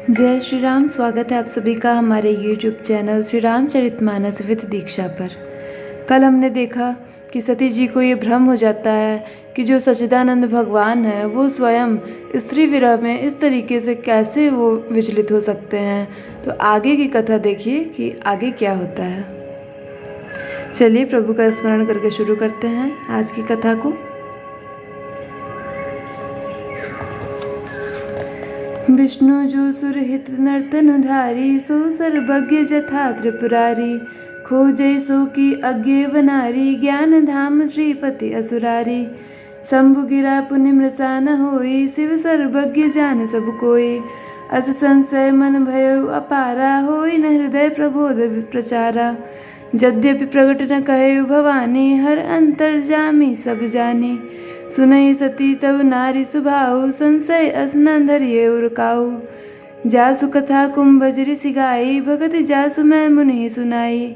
जय श्री राम। स्वागत है आप सभी का हमारे YouTube channel Shri Ramcharitmanas with Diksha पर। कल हमने देखा कि सती जी को ये भ्रम हो जाता है कि जो सच्चिदानंद भगवान है वो स्वयं स्त्री विरह में इस तरीके से कैसे वो विचलित हो सकते हैं। तो आगे की कथा देखिए कि आगे क्या होता है। चलिए प्रभु का स्मरण करके शुरू करते हैं आज की कथा को। विष्णु जो सुरहित नर्तनुधारी, सो सर्वज्ञ जथा त्रिपुरारी, खोजै सो की अज्ञे वनारी, ज्ञान धाम श्रीपति असुरारी। शंभु गिरा पुनि मृषा न होई, शिव सर्वज्ञ जान सब कोई। अस संशय मन भयो अपारा, होई न हृदय प्रबोध प्रचारा। यद्यपि प्रगट न कहे भवानी, हर अंतर्जामी सब जानी। सुनई सती तब नारी सुभाऊ, संशय असनन धरिये उरकाऊ। जासु कथा कुंभज ऋषि गाई, भगति जासु मैं मुनि सुनाई।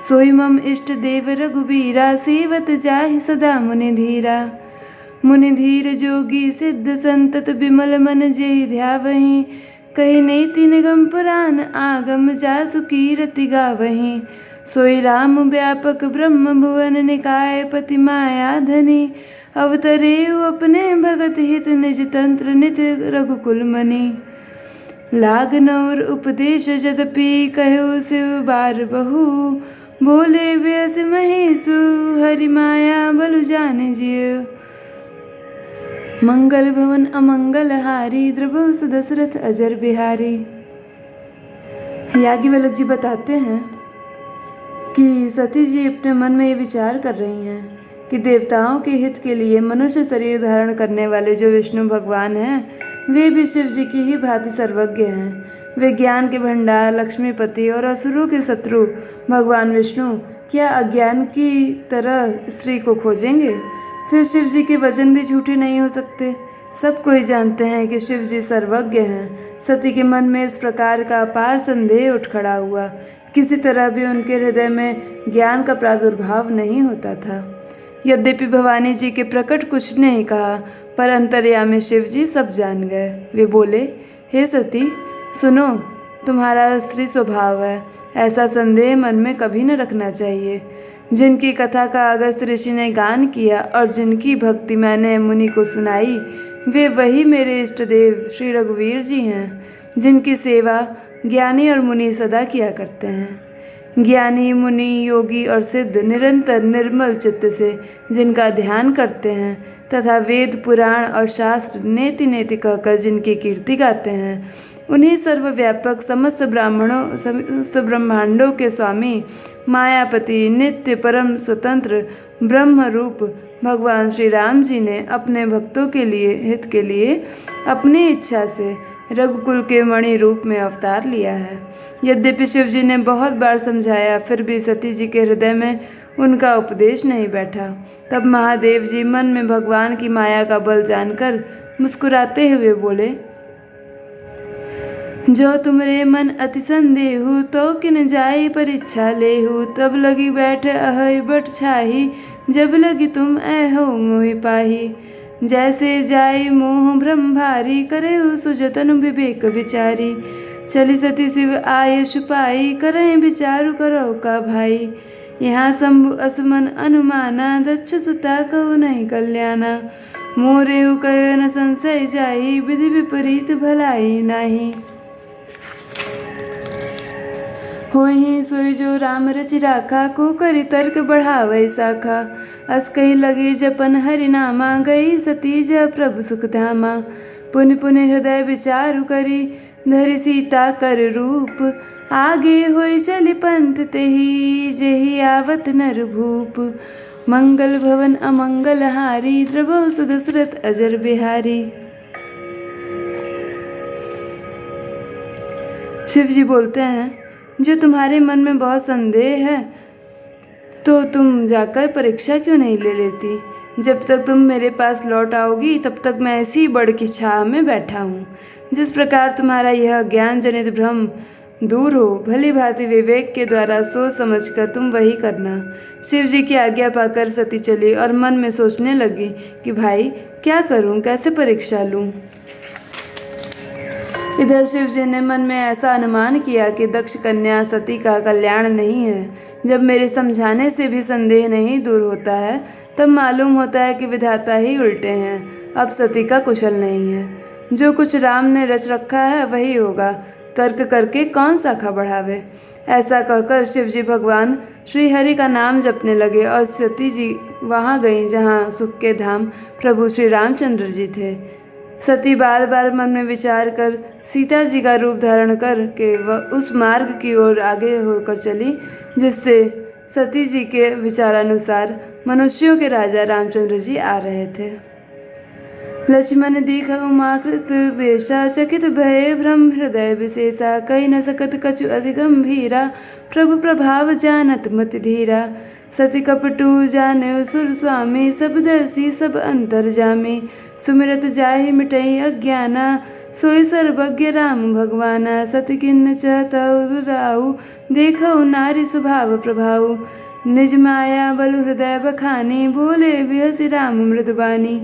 सोई मम इष्ट देव रघुबीरा, सेवत जाहि सदा मुनि धीरा। मुनि धीर जोगी सिद्ध संतत, बिमल मन जेहि ध्यावहीं। कही नेति निगम पुराण, आगम जासु कीरति गावहीं। सोई राम व्यापक ब्रह्म भुवन, निकाय पति माया धनी। अवतरेउ अपने भगत हित, निज तंत्र नित रघुकुल मनि। लाग नौर उपदेश यद्यपि, कहु शिव बार बहु। बोले व्यस महेशु, हरि माया बलु जान जिय। मंगल भवन अमंगल हारी, द्रवहु सुदशरथ अजर बिहारी। याज्ञवल्क्य जी बताते हैं कि सती जी अपने मन में ये विचार कर रही हैं कि देवताओं के हित के लिए मनुष्य शरीर धारण करने वाले जो विष्णु भगवान हैं वे भी शिव जी की ही भांति सर्वज्ञ हैं। वे ज्ञान के भंडार, लक्ष्मीपति और असुरों के शत्रु भगवान विष्णु क्या अज्ञान की तरह स्त्री को खोजेंगे? फिर शिव जी के वचन भी झूठे नहीं हो सकते। सब कोई जानते हैं कि शिव जी सर्वज्ञ हैं। सती के मन में इस प्रकार का अपार संदेह उठ खड़ा हुआ। किसी तरह भी उनके हृदय में ज्ञान का प्रादुर्भाव नहीं होता था। यद्यपि भवानी जी के प्रकट कुछ नहीं कहा, पर अंतर्यामी शिव जी सब जान गए। वे बोले, हे सती सुनो, तुम्हारा स्त्री स्वभाव है, ऐसा संदेह मन में कभी न रखना चाहिए। जिनकी कथा का अगस्त ऋषि ने गान किया और जिनकी भक्ति मैंने मुनि को सुनाई, वे वही मेरे इष्ट देव श्री रघुवीर जी हैं, जिनकी सेवा ज्ञानी और मुनि सदा किया करते हैं। ज्ञानी, मुनि, योगी और सिद्ध निरंतर निर्मल चित्त से जिनका ध्यान करते हैं तथा वेद, पुराण और शास्त्र नेति नेति कहकर जिनकी कीर्ति गाते हैं, उन्हीं सर्वव्यापक समस्त ब्रह्मांडों के स्वामी, मायापति, नित्य परम स्वतंत्र ब्रह्म रूप भगवान श्री राम जी ने अपने भक्तों के लिए हित के लिए अपनी इच्छा से रघुकुल के मणि रूप में अवतार लिया है। यद्यपि शिव जी ने बहुत बार समझाया, फिर भी सती जी के हृदय में उनका उपदेश नहीं बैठा। तब महादेव जी मन में भगवान की माया का बल जानकर मुस्कुराते हुए बोले, जो तुमरे मन अति संदेहु, तो किन जाई परीक्षा लेहु। तब लगी बैठ अहै बट छाही, जब लगी तुम ऐहो मोहि पाही। जैसे जाई मोह भ्रम भारी, करेहु सुजतनु विवेक विचारी। चली सती शिव आय छुपाई, करें विचारु करो का भाई। यहाँ शंभु असमन अनुमाना, दक्ष सुता कहु नहीं कल्याणा। मोरेहु कहे न संशय जाई, विधि विपरीत भलाई नाही। होहि सोई जो राम रचि राखा, को करि तर्क बढ़ावै शाखा। अस कही लगे जपन हरि नामा, गई सती जब प्रभु सुख धामा। पुनि पुनि हृदय विचारु करी, धरि सीता कर रूप। आगे होई चली पंथ तेहि, जेहि आवत नर भूप। मंगल भवन अमंगल हारी, द्रवहु सुदशरथ अजर बिहारी। शिव जी बोलते हैं, जो तुम्हारे मन में बहुत संदेह है तो तुम जाकर परीक्षा क्यों नहीं ले लेती। जब तक तुम मेरे पास लौट आओगी तब तक मैं इसी बड़ की छाह में बैठा हूँ। जिस प्रकार तुम्हारा यह ज्ञान जनित भ्रम दूर हो, भली भांति विवेक के द्वारा सोच समझकर तुम वही करना। शिव जी की आज्ञा पाकर सती चली और मन में सोचने लगी कि भाई क्या करूं, कैसे परीक्षा लूं। इधर शिव जी ने मन में ऐसा अनुमान किया कि दक्ष कन्या सती का कल्याण नहीं है। जब मेरे समझाने से भी संदेह नहीं दूर होता है, तब मालूम होता है कि विधाता ही उल्टे हैं। अब सती का कुशल नहीं है। जो कुछ राम ने रच रखा है वही होगा। तर्क करके कौन शाखा बढ़ावे। ऐसा कहकर शिवजी भगवान श्री हरि का नाम जपने लगे और सती जी वहाँ गईं जहाँ सुख के धाम प्रभु श्री रामचंद्र जी थे। सती बार बार मन में विचार कर सीता जी का रूप धारण करके वह उस मार्ग की ओर आगे होकर चली जिससे सती जी के विचारानुसार मनुष्यों के राजा रामचंद्र जी आ रहे थे। लक्ष्मण दीख उमाकृत वेशा चकित भय भ्रम हृदय विशेषा कही न सकत कछु अति गंभीरा प्रभु प्रभाव जानत मति धीरा सती कपटू जाने सुर स्वामी सब दर्शी सब अंतर जामी सुमिरत जाहि मिटई अज्ञाना सोई सर्वज्ञ राम भगवाना सती किन्न चहतउ दुराऊ देखऊ नारी स्वभाव प्रभाऊ निज माया बलु हृदय बखानी बोले बिहसी राम मृदुबानी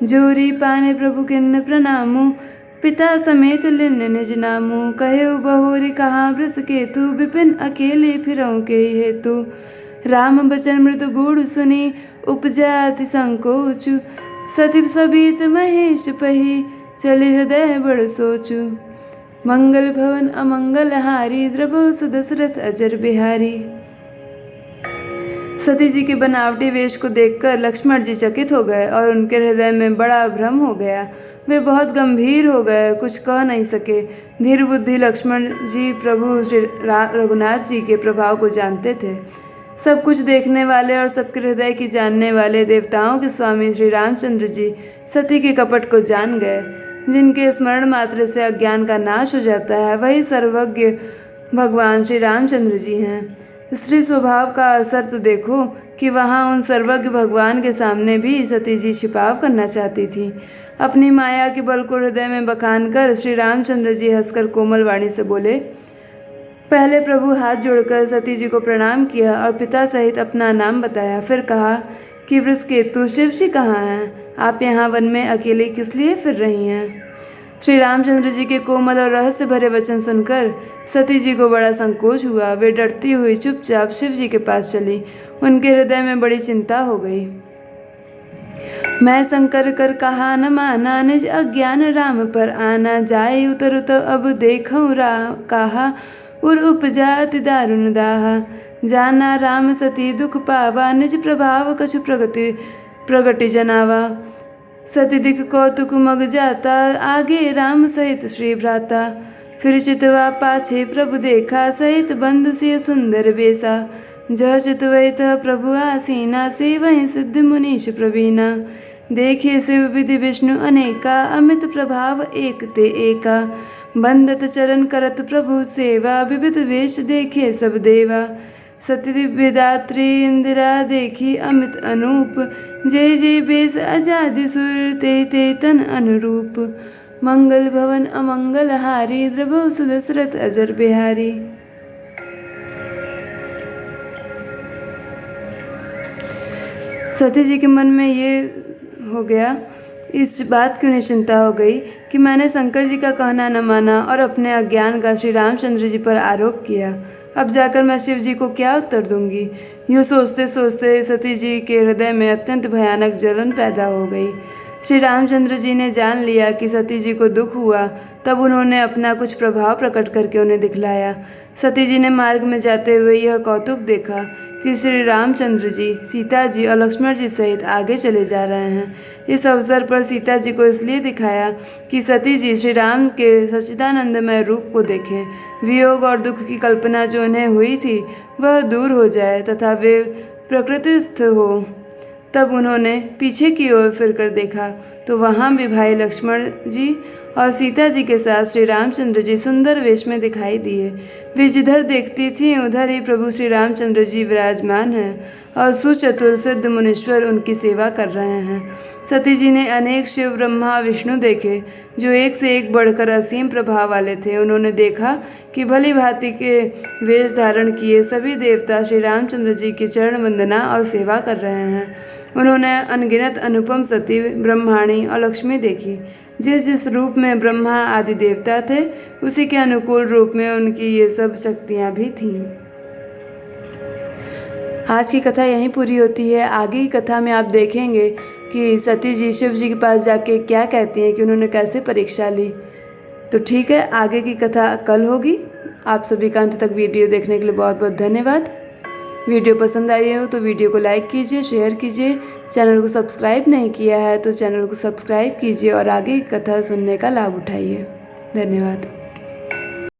जोरी पाने प्रभु किन्न प्रणामु पिता समेत लिन्न निज नामु कहे बहोरी कहाँ वृष केतु विपिन अकेले फिरऊ के हेतु राम बचन मृदु गूढ़ सुनी उपजा अति संकोचु सती सबीत महेश पही चले हृदय बड़ सोचु मंगल भवन अमंगल हारी द्रवो सुदशरथ अजर बिहारी। सती जी के बनावटी वेश को देखकर लक्ष्मण जी चकित हो गए और उनके हृदय में बड़ा भ्रम हो गया। वे बहुत गंभीर हो गए, कुछ कह नहीं सके। धीर बुद्धि लक्ष्मण जी प्रभु श्री रघुनाथ जी के प्रभाव को जानते थे। सब कुछ देखने वाले और सबके हृदय की जानने वाले देवताओं के स्वामी श्री रामचंद्र जी सती के कपट को जान गए। जिनके स्मरण मात्र से अज्ञान का नाश हो जाता है वही सर्वज्ञ भगवान श्री रामचंद्र जी हैं। स्त्री स्वभाव का असर तो देखो कि वहाँ उन सर्वज्ञ भगवान के सामने भी सती जी छिपाव करना चाहती थी। अपनी माया के बल को हृदय में बखान कर श्री रामचंद्र जी हंसकर कोमल वाणी से बोले। पहले प्रभु हाथ जोड़कर सती जी को प्रणाम किया और पिता सहित अपना नाम बताया। फिर कहा कि वृषकेतु शिव जी कहाँ हैं? आप यहाँ वन में अकेले किस लिए फिर रही हैं? श्री रामचंद्र जी के कोमल और रहस्य भरे वचन सुनकर सती जी को बड़ा संकोच हुआ। वे डरती हुई चुपचाप शिव जी के पास चली। उनके हृदय में बड़ी चिंता हो गई। मैं शंकर कर कहा न माना निज अज्ञान राम पर आना जाए उतर तो अब देखूं कहा उर उपजा अति दारुण दाहा जाना राम सती दुख पावा निज प्रभाव कछु प्रगति जनावा सती दिख कौतुक मग जाता आगे राम सहित श्री भ्राता फिर चितवा पाछे प्रभु देखा सहित बंधु सिय सुंदर बेसा जह चितवई तह प्रभु आसीना से वहीं सिद्ध मुनीश प्रवीणा देखे शिव विधि विष्णु अनेका अमित प्रभाव एक ते एका बंदत चरण करत प्रभु सेवा विविध वेश देखे सब देवा सती दिव्यदात्री इंदिरा देखी अमित अनूप जय जय बेस आजादी सुर ते ते तन अनुरूप मंगल भवन अमंगल हारी द्रवो सुदशरथ अजर बिहारी। सती जी के मन में ये हो गया, इस बात की उन्हें चिंता हो गई कि मैंने शंकर जी का कहना न माना और अपने अज्ञान का श्री रामचंद्र जी पर आरोप किया। अब जाकर मैं शिव जी को क्या उत्तर दूंगी? यूँ सोचते सोचते सती जी के हृदय में अत्यंत भयानक जलन पैदा हो गई। श्री रामचंद्र जी ने जान लिया कि सती जी को दुख हुआ, तब उन्होंने अपना कुछ प्रभाव प्रकट करके उन्हें दिखलाया। सती जी ने मार्ग में जाते हुए यह कौतुक देखा कि श्री रामचंद्र जी, सीता जी और लक्ष्मण जी सहित आगे चले जा रहे हैं। इस अवसर पर सीता जी को इसलिए दिखाया कि सती जी श्री राम के सच्चिदानंदमय रूप को देखें, वियोग और दुख की कल्पना जो उन्हें हुई थी वह दूर हो जाए तथा वे प्रकृतिस्थ हो। तब उन्होंने पीछे की ओर फिरकर देखा तो वहाँ भी भाई लक्ष्मण जी और सीता जी के साथ श्री रामचंद्र जी सुंदर वेश में दिखाई दिए। वे जिधर देखती थीं उधर ही प्रभु श्री रामचंद्र जी विराजमान हैं और सुचतुर सिद्ध मुनीश्वर उनकी सेवा कर रहे हैं। सती जी ने अनेक शिव ब्रह्मा विष्णु देखे जो एक से एक बढ़कर असीम प्रभाव वाले थे। उन्होंने देखा कि भली भांति के वेश धारण किए सभी देवता श्री रामचंद्र जी की चरण वंदना और सेवा कर रहे हैं। उन्होंने अनगिनत अनुपम सती, ब्रह्माणी और लक्ष्मी देखी। जिस जिस रूप में ब्रह्मा आदि देवता थे, उसी के अनुकूल रूप में उनकी ये सब शक्तियाँ भी थीं। आज की कथा यहीं पूरी होती है। आगे की कथा में आप देखेंगे कि सती जी शिव जी के पास जाके क्या कहती हैं कि उन्होंने कैसे परीक्षा ली। तो ठीक है, आगे की कथा कल होगी। आप सभी का अंत तक वीडियो देखने के लिए बहुत बहुत धन्यवाद। वीडियो पसंद आई हो तो वीडियो को लाइक कीजिए, शेयर कीजिए। चैनल को सब्सक्राइब नहीं किया है तो चैनल को सब्सक्राइब कीजिए और आगे की कथा सुनने का लाभ उठाइए। धन्यवाद।